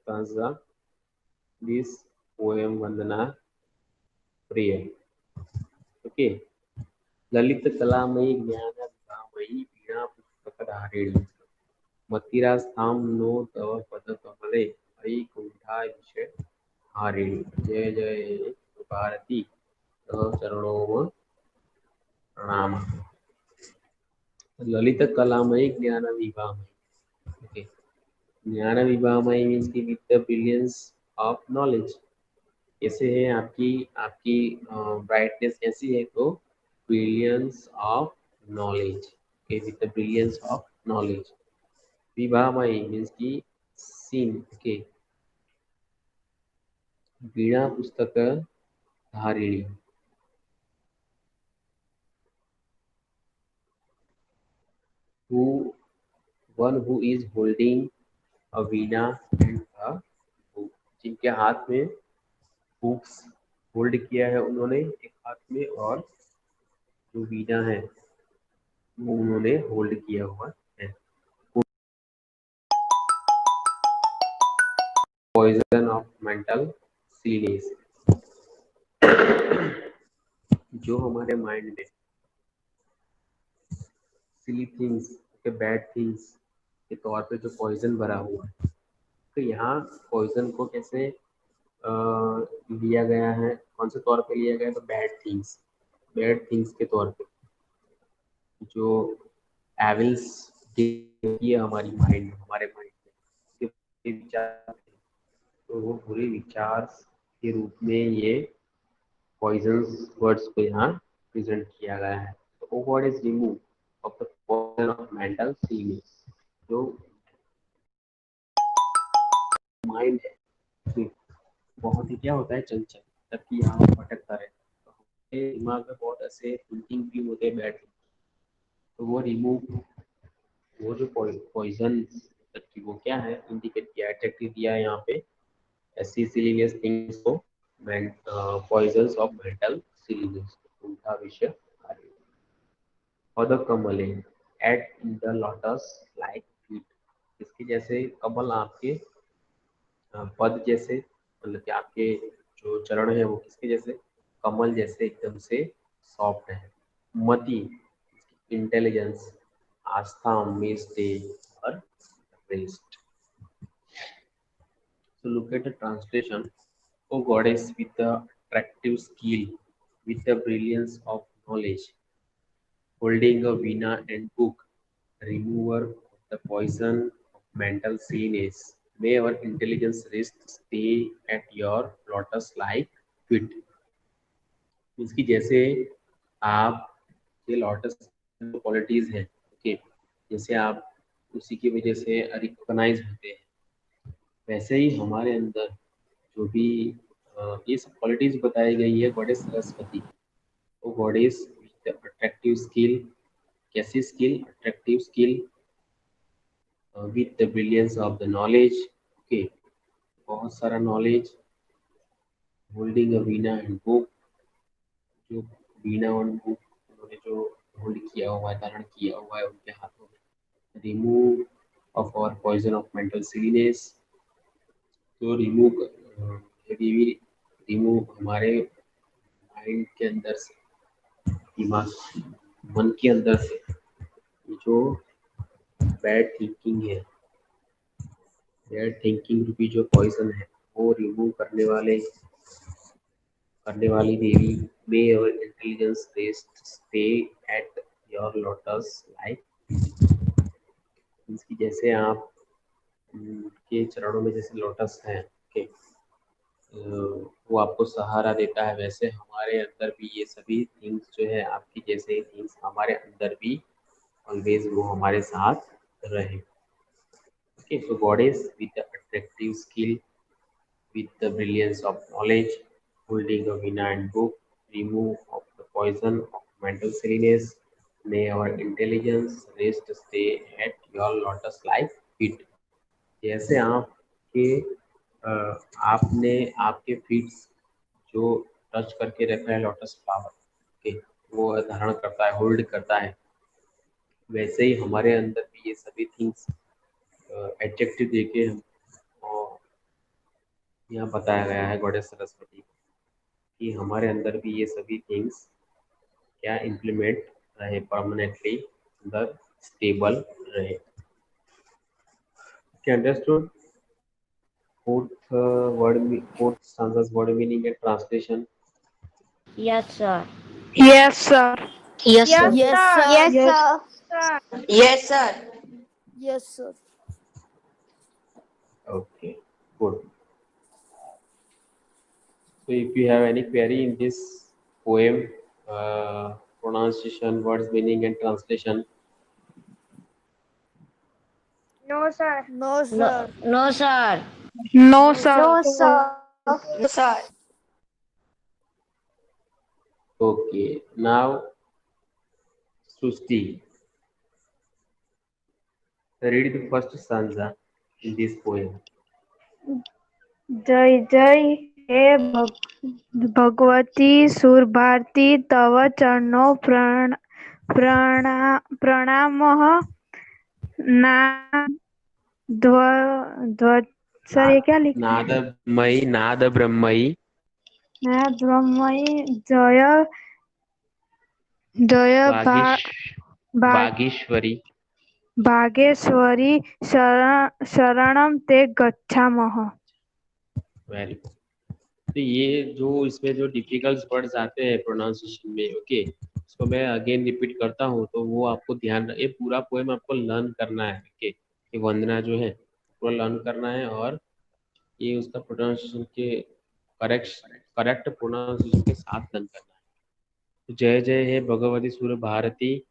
stanza this poem वंदना प्रिय. Okay. Lalit कलामयी ज्ञान विभामयी वीणा पुस्तकधारिणी मतिरास्थां नो तव पदकमले अयि कुण्ठाय विषय हारिणी. जय जय भारती. तव चरणों में प्रणाम. ललित कलामयी ज्ञान विभामयी. ओके. ज्ञान विभामयी मीन्स की with the brilliance of knowledge. कैसे है आपकी आपकी ब्राइटनेस कैसी है? तो brilliance of knowledge. Okay. With the brilliance of knowledge. विभामयी मीन्स की सीन. ओके. वीणा पुस्तक धारिणी. who one who is holding a Veena and a book. जिनके हाथ में बुक्स होल्ड किया है उन्होंने एक हाथ में, और जो वीणा है वो उन्होंने होल्ड किया हुआ है. Poison of mental series. जो हमारे माइंड में सिली थिंग्स के बैड थिंग्स के तौर पे जो पॉइजन भरा हुआ है, तो यहाँ पॉइजन को कैसे लिया गया है, कौन से तौर पे लिया गया है? तो बैड थिंग्स के तौर पे जो एविल्स है हमारी माइंड, हमारे माइंड में विचार, तो वो बुरे विचार के रूप में ये पॉइजन्स वर्ड्स को यहाँ प्रेजेंट किया गया है. तो ओ word is remove of the poison of mental feelings. जो माइंड है बहुत ही क्या होता है, चंचल, जबकि यहाँ भटकता है. तो हमारे दिमाग में बहुत ऐसे थिंकिंग भी होते हैं बैड, तो वो रिमूव, वो जो पॉइजन की वो क्या है इंडिकेट किया, एडजेक्टिव दिया है यहाँ पे, ऐसी सिलीनियस थिंग्स को पॉइजन्स ऑफ मेंटल सिलीनियस, उनका विषय. और द कमले at the lotus like feet. इसके जैसे कमल आपके पद जैसे, मतलब कि आपके जो चरण है वो किसके जैसे? कमल जैसे एकदम से सॉफ्ट है. मति इंटेलिजेंस, आस्था मीन्स डे और rest. So look at the translation. O goddess with the attractive skill, with the brilliance of knowledge, holding a veena and book, remover of the poison of mental silliness, may our intelligence rest stay at your lotus-like feet. Means कि जैसे आप ये lotus qualities है, okay, जैसे आप उसी की वजह से रिकॉग्नाइज होते हैं, वैसे ही हमारे अंदर जो भी ये सब क्वालिटीज बताई गई है गॉडेस सरस्वती, वो गॉडेस विद अट्रैक्टिव स्किल. कैसी skill? Attractive skill. With the brilliance of the knowledge. Okay. बहुत सारा knowledge. Holding a Veena and book. जो वीणा और बुक उन्होंने जो होल्ड किया हुआ है, धारण किया हुआ है उनके हाथों में. Remove of our poison of mental silliness. तो रिमूव हमारे माइंड के अंदर से, दिमाग, मन के अंदर से जो बैड थिंकिंग है, बैड थिंकिंग रूपी जो पॉइजन है, वो रिमूव करने वाली देवी, may your intelligence rest stay at your lotus like. इसकी जैसे आप के चरणों में जैसे लोटस है, ओके, वो आपको सहारा देता है, वैसे हमारे अंदर भी ये सभी थिंग्स जो है आपकी जैसे थिंग्स हमारे अंदर भी ऑलवेज वो हमारे साथ रहे. Okay, so goddess with the attractive skill, with the brilliance of knowledge, holding a veena and book, remove of the poison of mental silliness, may our intelligence rest stay at your lotus-like feet. जैसे आपने आपके feats जो touch करके रखा है lotus flower के, वो धारण करता है, होल्ड करता है, वैसे ही हमारे अंदर भी ये सभी थिंग्स एडजेक्टिव देके हम यहाँ बताया गया है गॉडेस सरस्वती कि हमारे अंदर भी ये सभी थिंग्स क्या इम्प्लीमेंट रहे, परमानेंटली अंदर स्टेबल रहे। क्या understood? Fourth stanza's word meaning and translation. Yes, sir. Yes, sir. Yes, sir. Yes, sir. Yes, Yes, sir. Yes, sir. yes, sir. Okay, good. So if you have any query in this poem, pronunciation, words meaning and translation, No, sir. No, No, sir. no, sir. No, sir. No, sir. No, sir. okay. Now, Susti, read the first stanza in this poem. जय जय हे भगवती सुर भारती तव चरणों प्रणामः ना ध्व ध्व sir ये क्या लिखा है? नाद ब्रह्मयी ना ब्रह्मई जय जय वागीश भा वागीश्वरी। भागेश्वरी शरणम ते गच्छामः। Very good. तो ये जो इसमें जो डिफिकल्ट वर्ड्स आते हैं प्रोनाउंसिएशन में, ओके, उसको मैं अगेन रिपीट करता हूँ, तो वो आपको ध्यान, ये पूरा पोएम आपको लर्न करना है, ओके। ये वंदना जो है पूरा लर्न करना है और ये उसका प्रोनाउंसिएशन के करेक्ट प्रोनाउंसिएशन के साथ लर्न करना है। तो जय जय हे भगवती सुर भारती,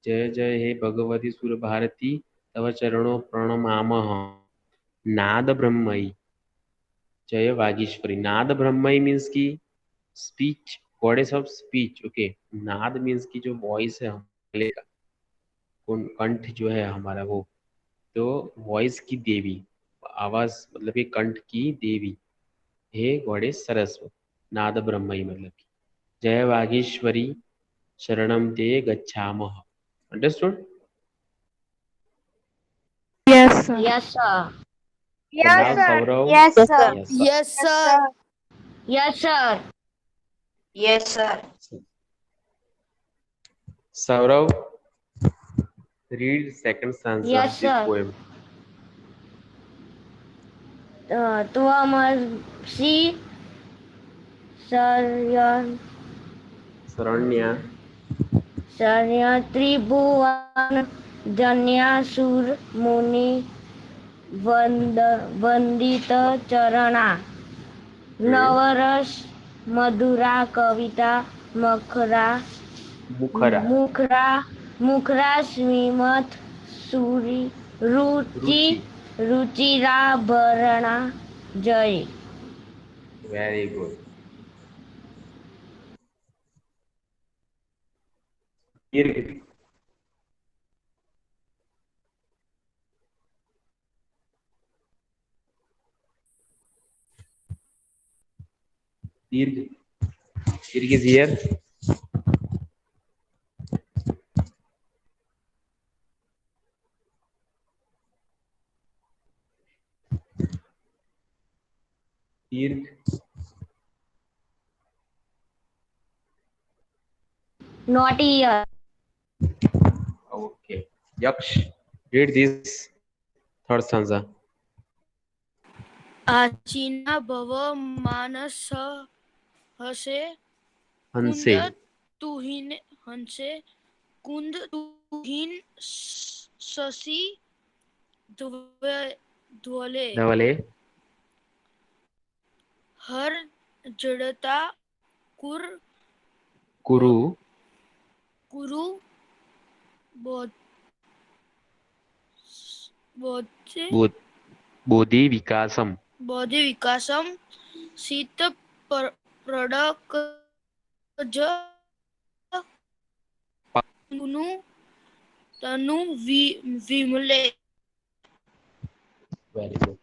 जय जय हे भगवती सुर भारती तव चरणों प्रणमामः नाद ब्रह्मयी जय वागीश्वरी। नाद ब्रह्मयी मीन्स की speech, goddess of speech, okay. नाद मीन्स की जो वॉइस है हमारे का, कंठ जो है हमारा वो, तो वॉइस की देवी, आवाज मतलब कि कंठ की देवी, हे गॉडेस सरस्वती। नाद ब्रह्मयी मतलब की जय वागीश्वरी शरणम ते गच्छामः। Understood? Yes, sir. Yes, sir. And Yes, now sir. Saurav. Yes, Yes, sir. sir. Yes, Yes, Yes, sir. sir. Yes, sir. Yes, sir. Saurav, read second stanza of Yes, this sir. poem. त्वमसि Sharanya Saranya, Sharanya त्रिभुवन जन्यासुर मुनि वंदित चरणा नवरस मधुरा कविता मखरा मुखरा, मुखरा श्रीमत सूरी रुचि। रुचिराभरणा जय। Very good. दीर्घ, दीर्घ, दीर्घ is here. दीर्घ, Not here. okay. Yaksh, read this third stanza. आचीना भव मानस हसे कुंद हंसे, तुहिन हंसे कुंद तुहिन शशि ध्वले धवले, हर जड़ता कुर कुरु, कुरु बोध बोध, बोधि विकासम, बोधि विकासम शीत प्रडकज तनु तनु विमले। Very good.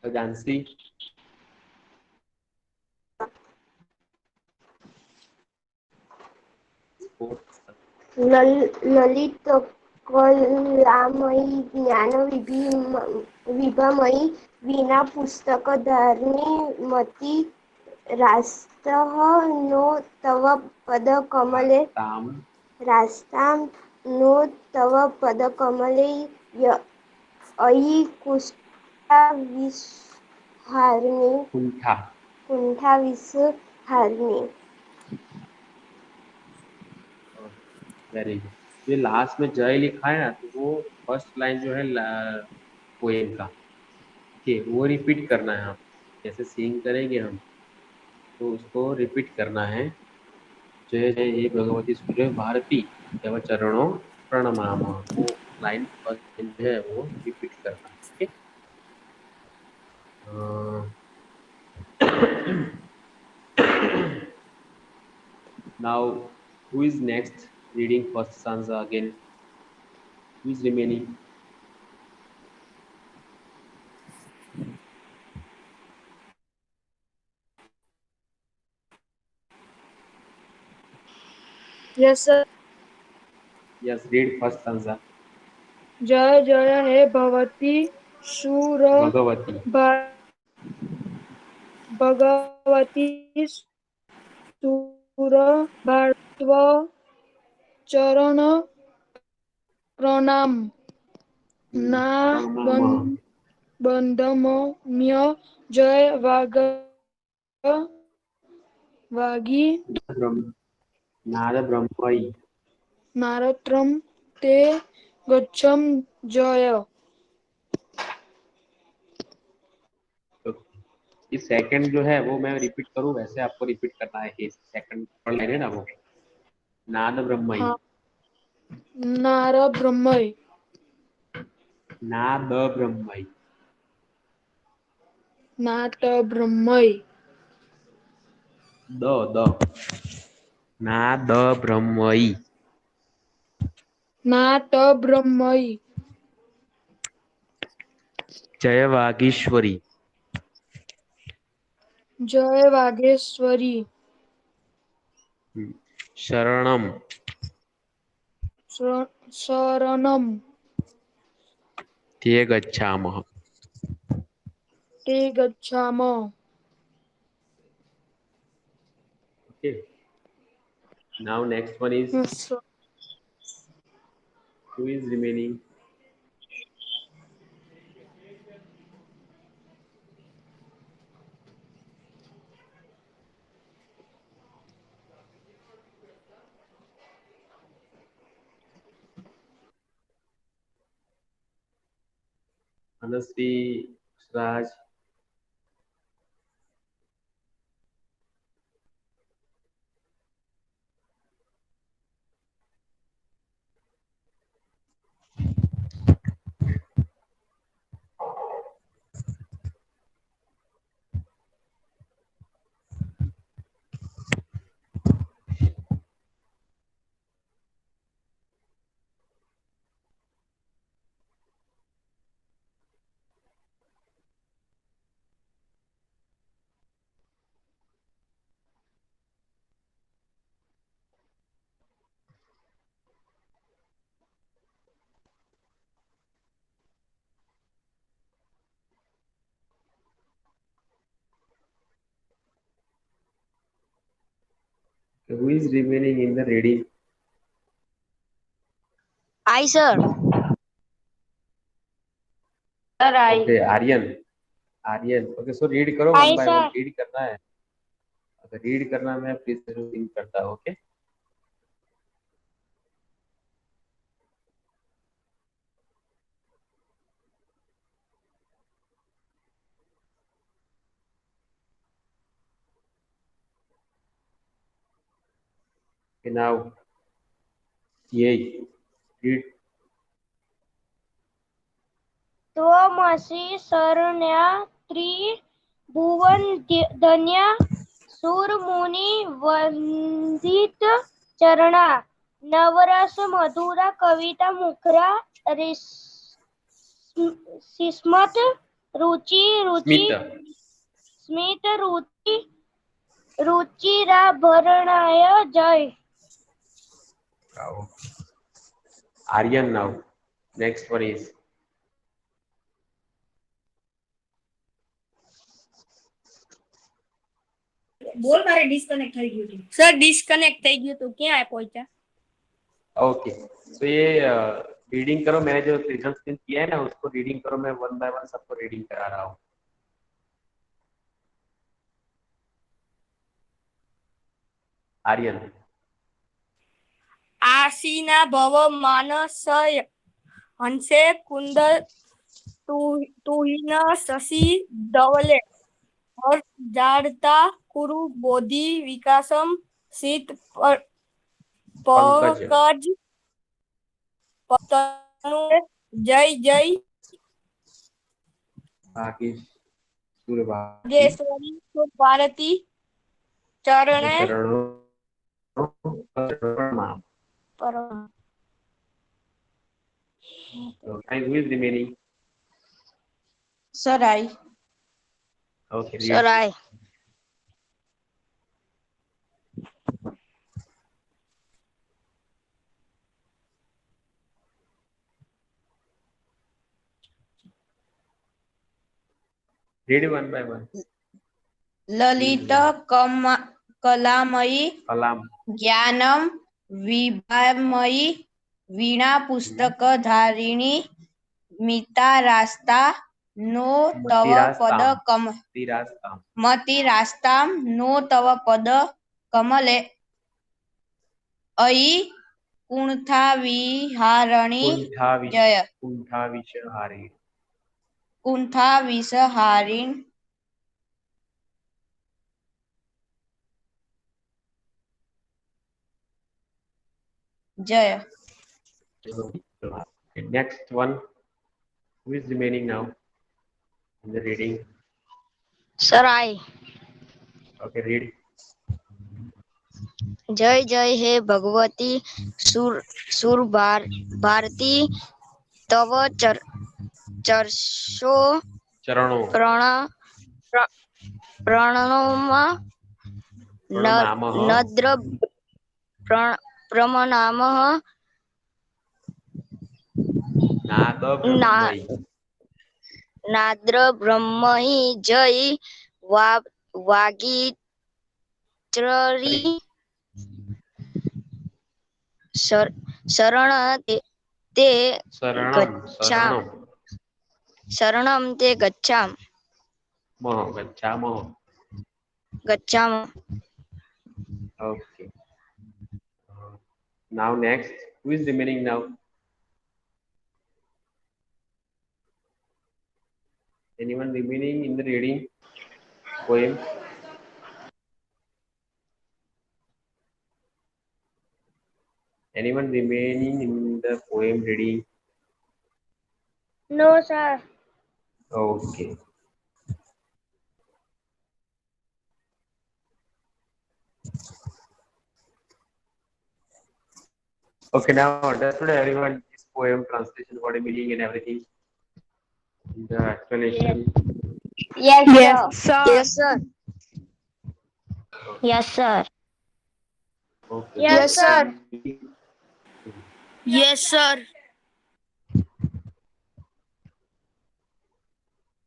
जानसी, ललित कलामयी ज्ञान विभामयी वीणा पुस्तकधारिणी मती रास्तः नो तव पदकमले ताम रास्तां नो तव पदकमले अयि कुष्ठा विषहारिणी कुंठा। कुंठा विषहारिणी। Very good. ये लास्ट में जय लिखा है ना, तो वो फर्स्ट लाइन जो है पोएम का, ठीक है, वो रिपीट करना है। हम जैसे सिंग करेंगे हम, तो उसको रिपीट करना है। जय जय हे भगवती सूर्य भारती तव चरणों प्रणमाम, वो लाइन फर्स्ट जो है वो रिपीट करना है। ठीक है। Now, who is next reading first stanza again? Who is remaining? Yes, sir. Yes, read first stanza. जय जय हे भगवती सुर Bhagavati. भगवती सुर भारतव चरण प्रणाम ना Pranama. बंदम्य जय वागी Nada Brahmai. नारत्रम ते गच्छम जय। तो इस सेकंड जो है वो मैं रिपीट करूं, वैसे आपको रिपीट करना है। ये सेकंड लाइन है ना, वो नाद ब्रह्मई। हाँ, नार ब्रह्मय नाद ब्रह्मई। नाट ब्रह्मय द द नाद ब्रह्मई। नाट ब्रह्मय जय वागीश्वरी। जय वागेश्वरी शरणम शरणम ते गच्छामः। ते गच्छाम। Okay. Now next one is, who is remaining? Anasri, Raj. Who is remaining in the reading? I, sir. Sir, Okay, Aryan. Aryan. Okay, so read करो, I, one by one sir. read करना है। अगर read करना मैं please ring करता हूँ। Okay. Okay, now ये read. त्वमसि शरण्या त्रिभुवन धन्या सुरमुनि वंदित चरणा नवरस मधुरा कविता मुखरा स्मित रुचि Smith. स्मित रुचि रुचिराभरणाय जय। Bravo. Aryan now. Next one is બોલ મારે ડિસ્કનેક્ટ થઈ ગયું હતું સર ડિસ્કનેક્ટ થઈ ગયું હતું ક્યાં પહોંચ્યા ओके। तो ये रीडिंग करो, मैंने जो रिजल्ट प्रिंट किया है ना उसको रीडिंग करो, मैं वन बाय वन सबको रीडिंग करा रहा हूँ। आर्यन। આશીના ભવ માનસય હંસે કુંદર તુહિન શશી ધવલે હર્ષ જાડતા કુરુ બોધિ વિકાસમ શીત પંકજ પતનુ જય જય भागेश्वरी भारती चरणे प्रणाम। And who is remaining? Sir, I. Okay, read. Sir, I. Read one by one. Lalit कलामयी कलाम ज्ञानम विभामयी वीणा पुस्तक धारिणी मिता रास्ता नो तव पद कम मति रास्ताम नो तव पद कमले अयि कुंठा विहारणी जय कुंठा विषहारिणी जय। Next one, who is remaining now in the reading? Sir, I. Okay, read. जय जय हे भगवती सुर भारती तव चरणों प्रणोमा नद्र प्रमनामः नाद्र ब्रह्महि जय वागीत्ररी शरणं ते गच्छामः। Okay. Now next, who is remaining now? Anyone remaining in the reading poem? Anyone remaining in the poem reading? No, sir. Okay. Okay, now understood everyone this poem translation, what a meaning and everything. The explanation. Yes, sir. Yes, sir. Yes, sir. Okay. Yes, sir. Yes, sir.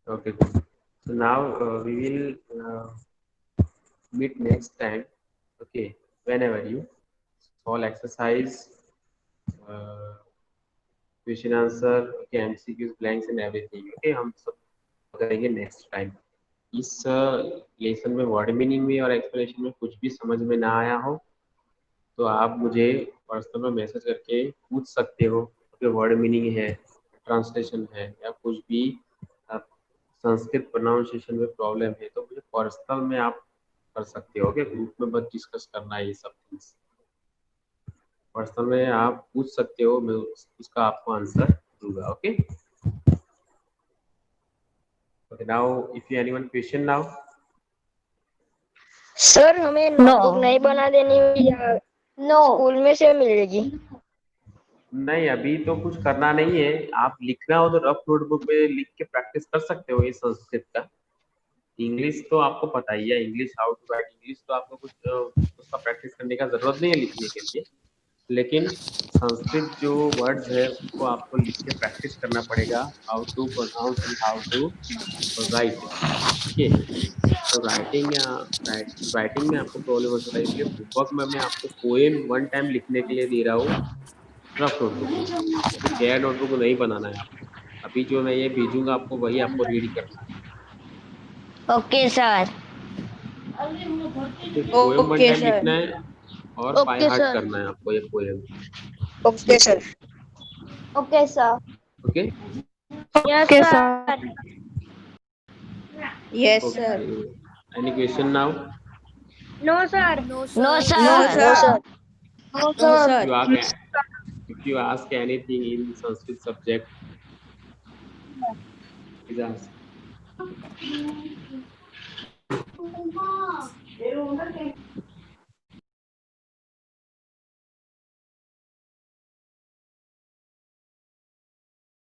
Okay, good. So now we will meet next time. Okay, whenever you all exercise, question answer, okay, MCQs, blanks and everything. Okay, हम सब करेंगे next time. इस lesson में word meaning में और explanation में कुछ भी समझ में ना आया हो तो आप मुझे पर्सनल में मैसेज करके पूछ सकते हो कि वर्ड मीनिंग है, ट्रांसलेशन है या कुछ भी संस्कृत प्रोनाउंसिएशन में प्रॉब्लम है तो मुझे पर्सनल में आप कर सकते हो। ओके, ग्रुप में बस डिस्कस करना है ये सब थिंग्स। पर्सनल में आप पूछ सकते हो, मैं उसका आपको आंसर दूंगा। Okay okay, now if you anyone question now. Sir हमें नोटबुक नहीं बना देनी या स्कूल में से मिलेगी? नहीं, अभी तो कुछ करना नहीं है। आप लिखना हो तो रफ नोटबुक में लिख के प्रैक्टिस कर सकते हो ये संस्कृत का। इंग्लिश तो आपको पता ही है, English how to write English तो आपको कुछ उसका प्रैक्टिस करने का जरूरत नहीं है लिखने के लिए। लेकिन संस्कृत जो वर्ड्स है उसको आपको लिख के प्रैक्टिस करना पड़ेगा, how to pronounce and how to write. ठीक है, तो राइटिंग में आपको प्रॉब्लम हो सकता है, इसलिए होमवर्क में मैं आपको पोएम 1 टाइम लिखने के लिए दे रहा हूँ रफ नोटबुक में, तो शेयर नोटबुक नहीं बनाना है आपको। अभी जो मैं ये भेजूंगा आपको वही आपको रीड करना है। Okay sir. Poem 1 okay time sir. लिखना है और बाय ओके हार्ट सर। करना है आपको ये poem. Okay sir. Okay sir. Okay yes okay sir. Yes okay, sir. Any question now? No sir. No no sir. No sir. Sir. No if sir. you ask anything in Sanskrit subject, please ask.